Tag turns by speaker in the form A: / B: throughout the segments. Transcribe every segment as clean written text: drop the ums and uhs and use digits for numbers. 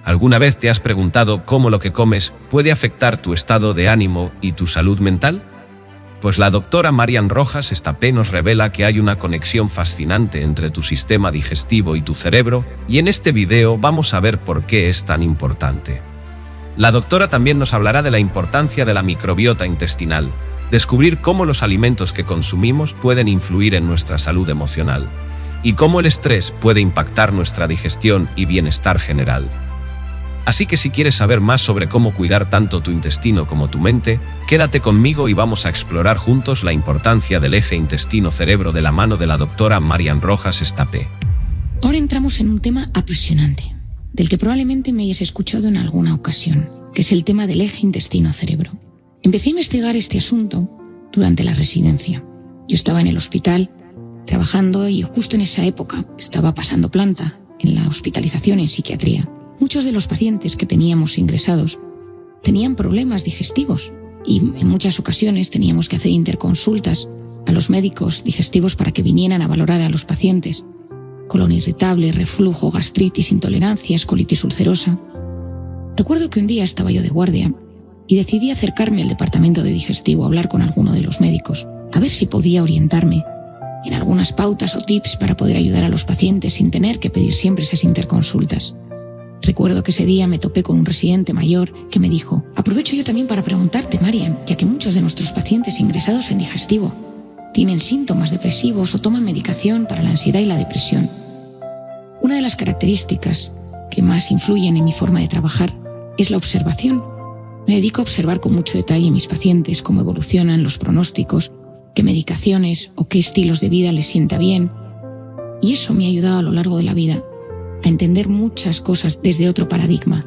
A: ¿Alguna vez te has preguntado cómo lo que comes puede afectar tu estado de ánimo y tu salud mental? Pues la doctora Marian Rojas Estapé nos revela que hay una conexión fascinante entre tu sistema digestivo y tu cerebro, y en este video vamos a ver por qué es tan importante. La doctora también nos hablará de la importancia de la microbiota intestinal, descubrir cómo los alimentos que consumimos pueden influir en nuestra salud emocional, y cómo el estrés puede impactar nuestra digestión y bienestar general. Así que si quieres saber más sobre cómo cuidar tanto tu intestino como tu mente, quédate conmigo y vamos a explorar juntos la importancia del eje intestino-cerebro de la mano de la doctora Marian Rojas Estapé.
B: Ahora entramos en un tema apasionante, del que probablemente me hayas escuchado en alguna ocasión, que es el tema del eje intestino-cerebro. Empecé a investigar este asunto durante la residencia. Yo estaba en el hospital trabajando y justo en esa época estaba pasando planta en la hospitalización en psiquiatría. Muchos de los pacientes que teníamos ingresados tenían problemas digestivos y en muchas ocasiones teníamos que hacer interconsultas a los médicos digestivos para que vinieran a valorar a los pacientes. Colon irritable, reflujo, gastritis, intolerancias, colitis ulcerosa. Recuerdo que un día estaba yo de guardia y decidí acercarme al departamento de digestivo a hablar con alguno de los médicos, a ver si podía orientarme en algunas pautas o tips para poder ayudar a los pacientes sin tener que pedir siempre esas interconsultas. Recuerdo que ese día me topé con un residente mayor que me dijo: aprovecho yo también para preguntarte, Marian, ya que muchos de nuestros pacientes ingresados en digestivo tienen síntomas depresivos o toman medicación para la ansiedad y la depresión. Una de las características que más influyen en mi forma de trabajar es la observación. Me dedico a observar con mucho detalle a mis pacientes, cómo evolucionan los pronósticos, qué medicaciones o qué estilos de vida les sienta bien. Y eso me ha ayudado a lo largo de la vida a entender muchas cosas desde otro paradigma.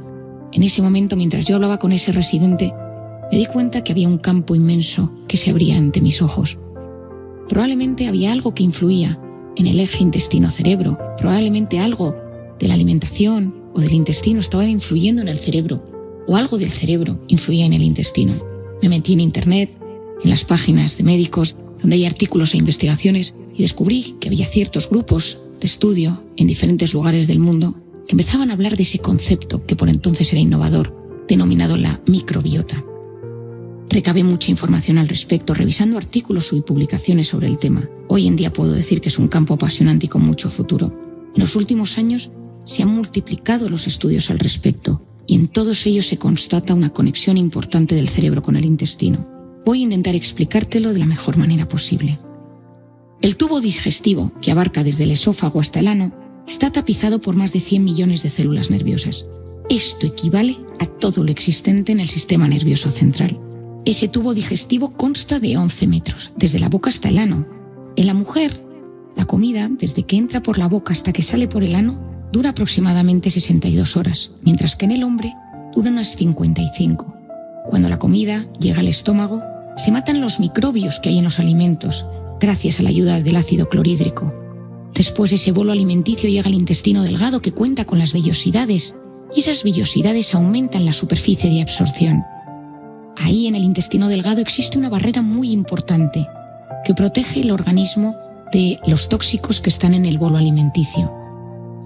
B: En ese momento, mientras yo hablaba con ese residente, me di cuenta que había un campo inmenso que se abría ante mis ojos. Probablemente había algo que influía en el eje intestino-cerebro, probablemente algo de la alimentación o del intestino estaba influyendo en el cerebro, o algo del cerebro influía en el intestino. Me metí en internet, en las páginas de médicos, donde hay artículos e investigaciones, y descubrí que había ciertos grupos de estudio en diferentes lugares del mundo que empezaban a hablar de ese concepto que por entonces era innovador, denominado la microbiota. Recabé mucha información al respecto, revisando artículos y publicaciones sobre el tema. Hoy en día puedo decir que es un campo apasionante y con mucho futuro. En los últimos años se han multiplicado los estudios al respecto, y en todos ellos se constata una conexión importante del cerebro con el intestino. Voy a intentar explicártelo de la mejor manera posible. El tubo digestivo, que abarca desde el esófago hasta el ano, está tapizado por más de 100 millones de células nerviosas. Esto equivale a todo lo existente en el sistema nervioso central. Ese tubo digestivo consta de 11 metros, desde la boca hasta el ano. En la mujer, la comida, desde que entra por la boca hasta que sale por el ano, dura aproximadamente 62 horas, mientras que en el hombre dura unas 55. Cuando la comida llega al estómago, se matan los microbios que hay en los alimentos, gracias a la ayuda del ácido clorhídrico. Después ese bolo alimenticio llega al intestino delgado, que cuenta con las vellosidades, y esas vellosidades aumentan la superficie de absorción. Ahí en el intestino delgado existe una barrera muy importante que protege el organismo de los tóxicos que están en el bolo alimenticio.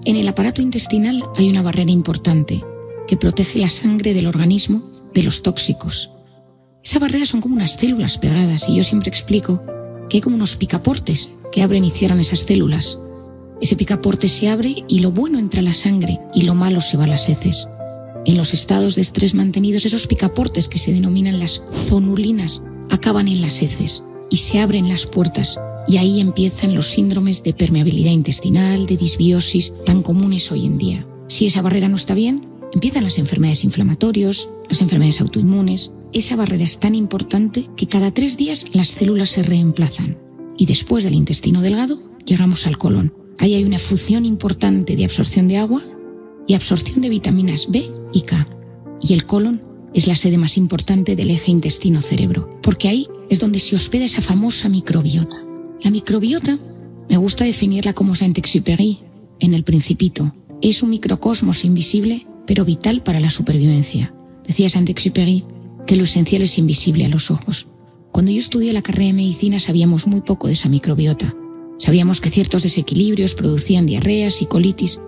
B: En el aparato intestinal hay una barrera importante que protege la sangre del organismo de los tóxicos. Esa barrera son como unas células pegadas, y yo siempre explico que hay como unos picaportes que abren y cierran esas células. Ese picaporte se abre y lo bueno entra a la sangre y lo malo se va a las heces. En los estados de estrés mantenidos, esos picaportes, que se denominan las zonulinas, acaban en las heces y se abren las puertas, y ahí empiezan los síndromes de permeabilidad intestinal, de disbiosis, tan comunes hoy en día. Si esa barrera no está bien, empiezan las enfermedades inflamatorias, las enfermedades autoinmunes. Esa barrera es tan importante que cada 3 días las células se reemplazan. Y después del intestino delgado, llegamos al colon. Ahí hay una función importante de absorción de agua y absorción de vitaminas B y K. Y el colon es la sede más importante del eje intestino-cerebro, porque ahí es donde se hospeda esa famosa microbiota. La microbiota, me gusta definirla como Saint-Exupéry en El Principito. Es un microcosmos invisible, pero vital para la supervivencia. Decía Saint-Exupéry que lo esencial es invisible a los ojos. Cuando yo estudié la carrera de medicina sabíamos muy poco de esa microbiota. Sabíamos que ciertos desequilibrios producían diarreas y colitis,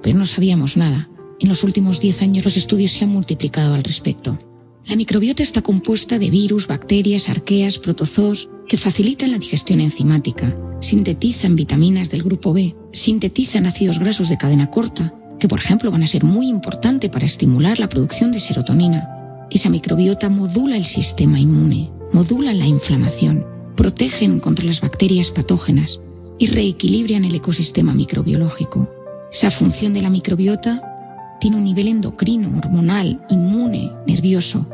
B: pero no sabíamos nada En los últimos 10 años los estudios se han multiplicado al respecto. La microbiota está compuesta de virus, bacterias, arqueas, protozoos que facilitan la digestión enzimática, sintetizan vitaminas del grupo B, sintetizan ácidos grasos de cadena corta, que por ejemplo van a ser muy importantes para estimular la producción de serotonina. Esa microbiota modula el sistema inmune, modula la inflamación, protegen contra las bacterias patógenas y reequilibran el ecosistema microbiológico. Esa función de la microbiota tiene un nivel endocrino, hormonal, inmune, nervioso.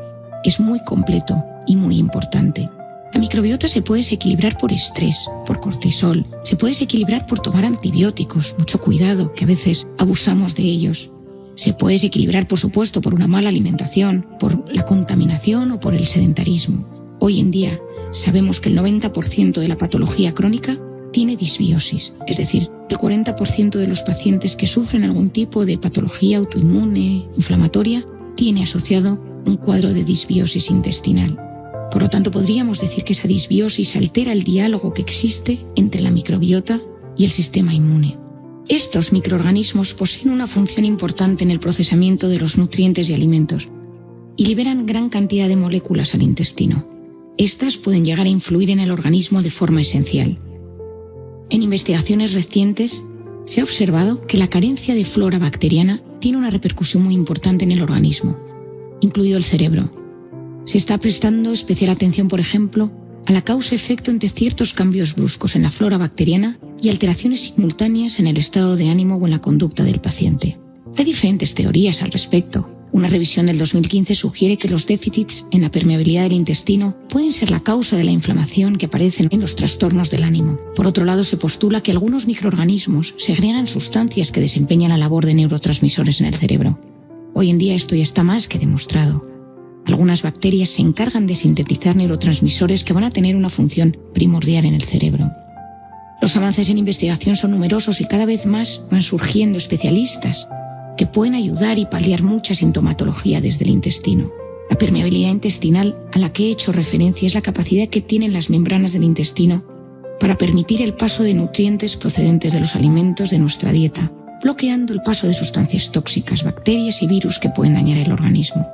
B: Es muy completo y muy importante. La microbiota se puede desequilibrar por estrés, por cortisol, se puede desequilibrar por tomar antibióticos, mucho cuidado, que a veces abusamos de ellos. Se puede desequilibrar, por supuesto, por una mala alimentación, por la contaminación o por el sedentarismo. Hoy en día sabemos que el 90% de la patología crónica tiene disbiosis, es decir, el 40% de los pacientes que sufren algún tipo de patología autoinmune, inflamatoria, tiene asociado un cuadro de disbiosis intestinal. Por lo tanto, podríamos decir que esa disbiosis altera el diálogo que existe entre la microbiota y el sistema inmune. Estos microorganismos poseen una función importante en el procesamiento de los nutrientes y alimentos y liberan gran cantidad de moléculas al intestino. Estas pueden llegar a influir en el organismo de forma esencial. En investigaciones recientes se ha observado que la carencia de flora bacteriana tiene una repercusión muy importante en el organismo, incluido el cerebro. Se está prestando especial atención, por ejemplo, a la causa-efecto entre ciertos cambios bruscos en la flora bacteriana y alteraciones simultáneas en el estado de ánimo o en la conducta del paciente. Hay diferentes teorías al respecto. Una revisión del 2015 sugiere que los déficits en la permeabilidad del intestino pueden ser la causa de la inflamación que aparece en los trastornos del ánimo. Por otro lado, se postula que algunos microorganismos segregan sustancias que desempeñan la labor de neurotransmisores en el cerebro. Hoy en día esto ya está más que demostrado. Algunas bacterias se encargan de sintetizar neurotransmisores que van a tener una función primordial en el cerebro. Los avances en investigación son numerosos y cada vez más van surgiendo especialistas que pueden ayudar y paliar mucha sintomatología desde el intestino. La permeabilidad intestinal a la que he hecho referencia es la capacidad que tienen las membranas del intestino para permitir el paso de nutrientes procedentes de los alimentos de nuestra dieta, bloqueando el paso de sustancias tóxicas, bacterias y virus que pueden dañar el organismo.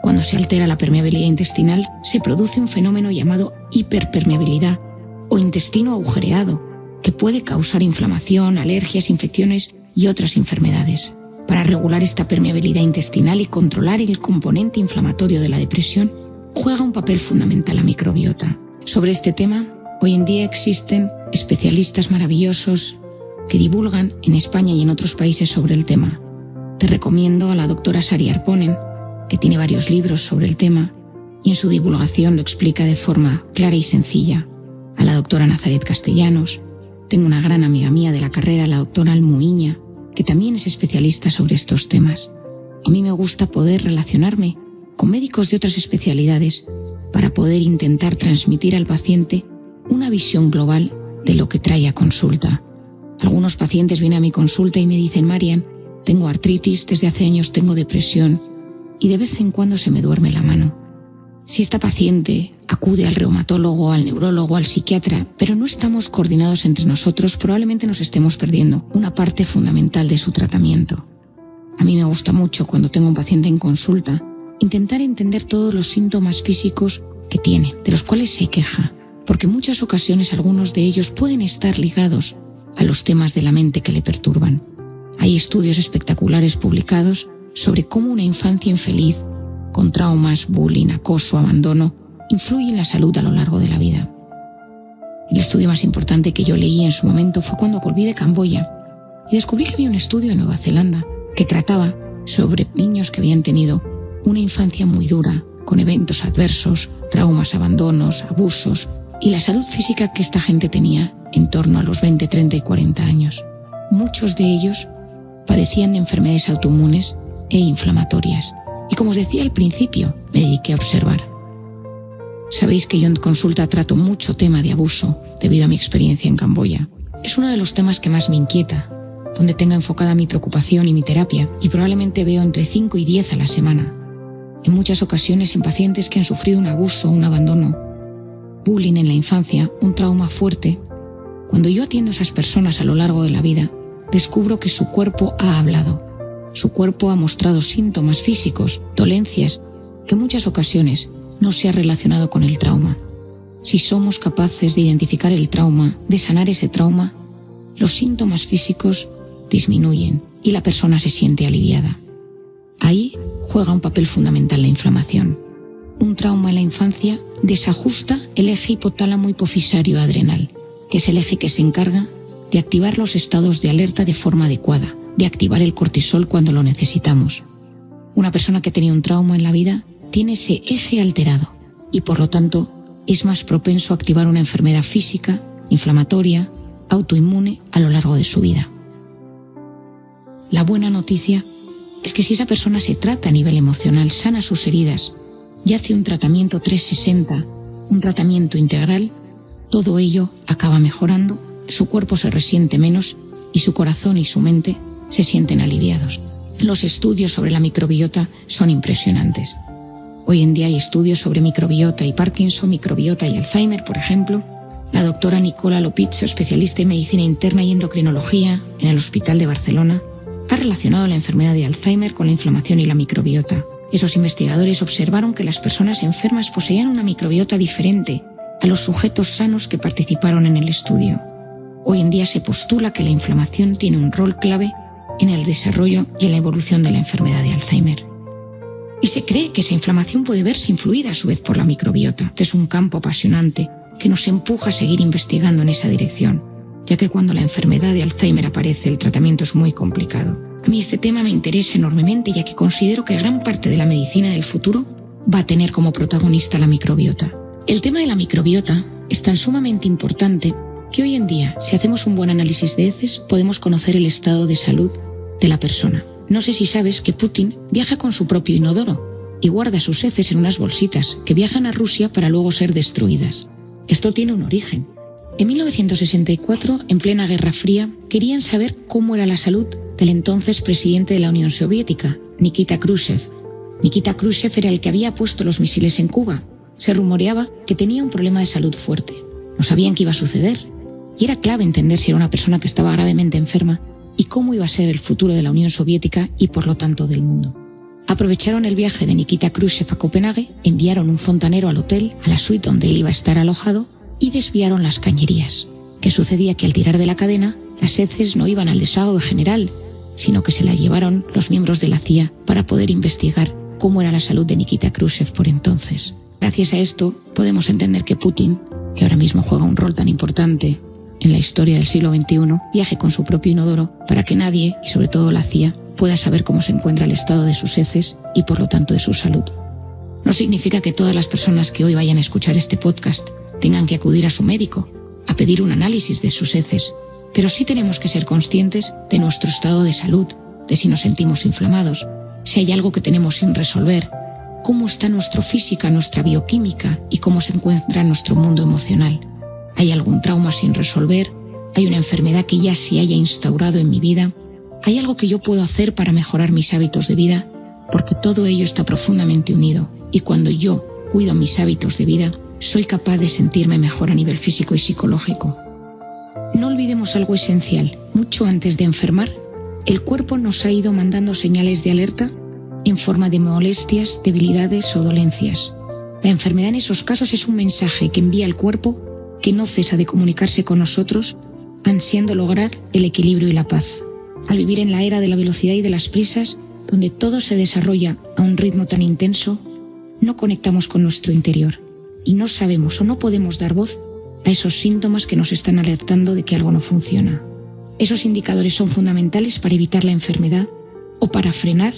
B: Cuando se altera la permeabilidad intestinal, se produce un fenómeno llamado hiperpermeabilidad o intestino agujereado, que puede causar inflamación, alergias, infecciones y otras enfermedades. Para regular esta permeabilidad intestinal y controlar el componente inflamatorio de la depresión, juega un papel fundamental la microbiota. Sobre este tema, hoy en día existen especialistas maravillosos que divulgan en España y en otros países sobre el tema. Te recomiendo a la doctora Sari Arponen, que tiene varios libros sobre el tema y en su divulgación lo explica de forma clara y sencilla. A la doctora Nazaret Castellanos, tengo una gran amiga mía de la carrera, la doctora Almuiña, que también es especialista sobre estos temas. A mí me gusta poder relacionarme con médicos de otras especialidades para poder intentar transmitir al paciente una visión global de lo que trae a consulta. Algunos pacientes vienen a mi consulta y me dicen: Marian, tengo artritis, desde hace años tengo depresión y de vez en cuando se me duerme la mano. Si esta paciente acude al reumatólogo, al neurólogo, al psiquiatra, pero no estamos coordinados entre nosotros, probablemente nos estemos perdiendo una parte fundamental de su tratamiento. A mí me gusta mucho, cuando tengo un paciente en consulta, intentar entender todos los síntomas físicos que tiene, de los cuales se queja, porque en muchas ocasiones algunos de ellos pueden estar ligados a los temas de la mente que le perturban. Hay estudios espectaculares publicados sobre cómo una infancia infeliz, con traumas, bullying, acoso, abandono, influye en la salud a lo largo de la vida. El estudio más importante que yo leí en su momento fue cuando volví de Camboya y descubrí que había un estudio en Nueva Zelanda que trataba sobre niños que habían tenido una infancia muy dura, con eventos adversos, traumas, abandonos, abusos y la salud física que esta gente tenía en torno a los 20, 30 y 40 años. Muchos de ellos padecían de enfermedades autoinmunes e inflamatorias. Y como os decía al principio, me dediqué a observar. Sabéis que yo en consulta trato mucho tema de abuso debido a mi experiencia en Camboya. Es uno de los temas que más me inquieta, donde tengo enfocada mi preocupación y mi terapia, y probablemente veo entre 5 y 10 a la semana. En muchas ocasiones en pacientes que han sufrido un abuso, un abandono, bullying en la infancia, un trauma fuerte. Cuando yo atiendo a esas personas a lo largo de la vida, descubro que su cuerpo ha hablado. su cuerpo ha mostrado síntomas físicos, dolencias, que en muchas ocasiones no se ha relacionado con el trauma. Si somos capaces de identificar el trauma, de sanar ese trauma, los síntomas físicos disminuyen y la persona se siente aliviada. Ahí juega un papel fundamental la inflamación. Un trauma en la infancia desajusta el eje hipotálamo hipofisario adrenal, que es el eje que se encarga de activar los estados de alerta de forma adecuada, de activar el cortisol cuando lo necesitamos. Una persona que ha tenido un trauma en la vida tiene ese eje alterado y por lo tanto es más propenso a activar una enfermedad física, inflamatoria, autoinmune a lo largo de su vida. La buena noticia es que si esa persona se trata a nivel emocional, sana sus heridas y hace un tratamiento 360, un tratamiento integral, todo ello acaba mejorando, su cuerpo se resiente menos y su corazón y su mente se sienten aliviados. Los estudios sobre la microbiota son impresionantes. Hoy en día hay estudios sobre microbiota y Parkinson, microbiota y Alzheimer, por ejemplo. La doctora Nicola Lopizzo, especialista en medicina interna y endocrinología en el Hospital de Barcelona, ha relacionado la enfermedad de Alzheimer con la inflamación y la microbiota. Esos investigadores observaron que las personas enfermas poseían una microbiota diferente a los sujetos sanos que participaron en el estudio. Hoy en día se postula que la inflamación tiene un rol clave en el desarrollo y en la evolución de la enfermedad de Alzheimer. Y se cree que esa inflamación puede verse influida a su vez por la microbiota. Este es un campo apasionante que nos empuja a seguir investigando en esa dirección, ya que cuando la enfermedad de Alzheimer aparece, el tratamiento es muy complicado. A mí este tema me interesa enormemente, ya que considero que gran parte de la medicina del futuro va a tener como protagonista la microbiota. El tema de la microbiota es tan sumamente importante que hoy en día, si hacemos un buen análisis de heces, podemos conocer el estado de salud de la persona. No sé si sabes que Putin viaja con su propio inodoro y guarda sus heces en unas bolsitas que viajan a Rusia para luego ser destruidas. Esto tiene un origen. En 1964, en plena Guerra Fría, querían saber cómo era la salud del entonces presidente de la Unión Soviética, Nikita Khrushchev. Nikita Khrushchev era el que había puesto los misiles en Cuba. Se rumoreaba que tenía un problema de salud fuerte. No sabían qué iba a suceder. Y era clave entender si era una persona que estaba gravemente enferma y cómo iba a ser el futuro de la Unión Soviética y por lo tanto del mundo. Aprovecharon el viaje de Nikita Khrushchev a Copenhague, enviaron un fontanero al hotel, a la suite donde él iba a estar alojado, y desviaron las cañerías. ¿Qué sucedía? Que al tirar de la cadena, las heces no iban al desagüe general, sino que se las llevaron los miembros de la CIA para poder investigar cómo era la salud de Nikita Khrushchev por entonces. Gracias a esto podemos entender que Putin, que ahora mismo juega un rol tan importante en la historia del siglo XXI, viaje con su propio inodoro para que nadie, y sobre todo la CIA, pueda saber cómo se encuentra el estado de sus heces y por lo tanto de su salud. No significa que todas las personas que hoy vayan a escuchar este podcast tengan que acudir a su médico a pedir un análisis de sus heces, pero sí tenemos que ser conscientes de nuestro estado de salud, de si nos sentimos inflamados, si hay algo que tenemos sin resolver, cómo está nuestra física, nuestra bioquímica y cómo se encuentra nuestro mundo emocional. ¿Hay algún trauma sin resolver? ¿Hay una enfermedad que ya se haya instaurado en mi vida? ¿Hay algo que yo puedo hacer para mejorar mis hábitos de vida? Porque todo ello está profundamente unido y cuando yo cuido mis hábitos de vida, soy capaz de sentirme mejor a nivel físico y psicológico. No olvidemos algo esencial. Mucho antes de enfermar, el cuerpo nos ha ido mandando señales de alerta en forma de molestias, debilidades o dolencias. La enfermedad en esos casos es un mensaje que envía al cuerpo que no cesa de comunicarse con nosotros, ansiando lograr el equilibrio y la paz. Al vivir en la era de la velocidad y de las prisas, donde todo se desarrolla a un ritmo tan intenso, no conectamos con nuestro interior y no sabemos o no podemos dar voz a esos síntomas que nos están alertando de que algo no funciona. Esos indicadores son fundamentales para evitar la enfermedad o para frenar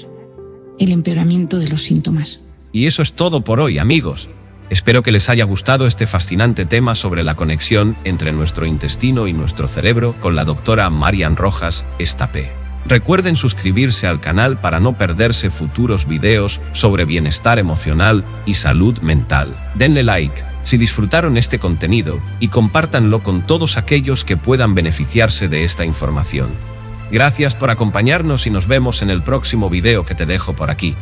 B: el empeoramiento de los síntomas.
A: Y eso es todo por hoy, amigos. Espero que les haya gustado este fascinante tema sobre la conexión entre nuestro intestino y nuestro cerebro con la doctora Marian Rojas Estapé. Recuerden suscribirse al canal para no perderse futuros videos sobre bienestar emocional y salud mental. Denle like si disfrutaron este contenido y compártanlo con todos aquellos que puedan beneficiarse de esta información. Gracias por acompañarnos y nos vemos en el próximo video que te dejo por aquí.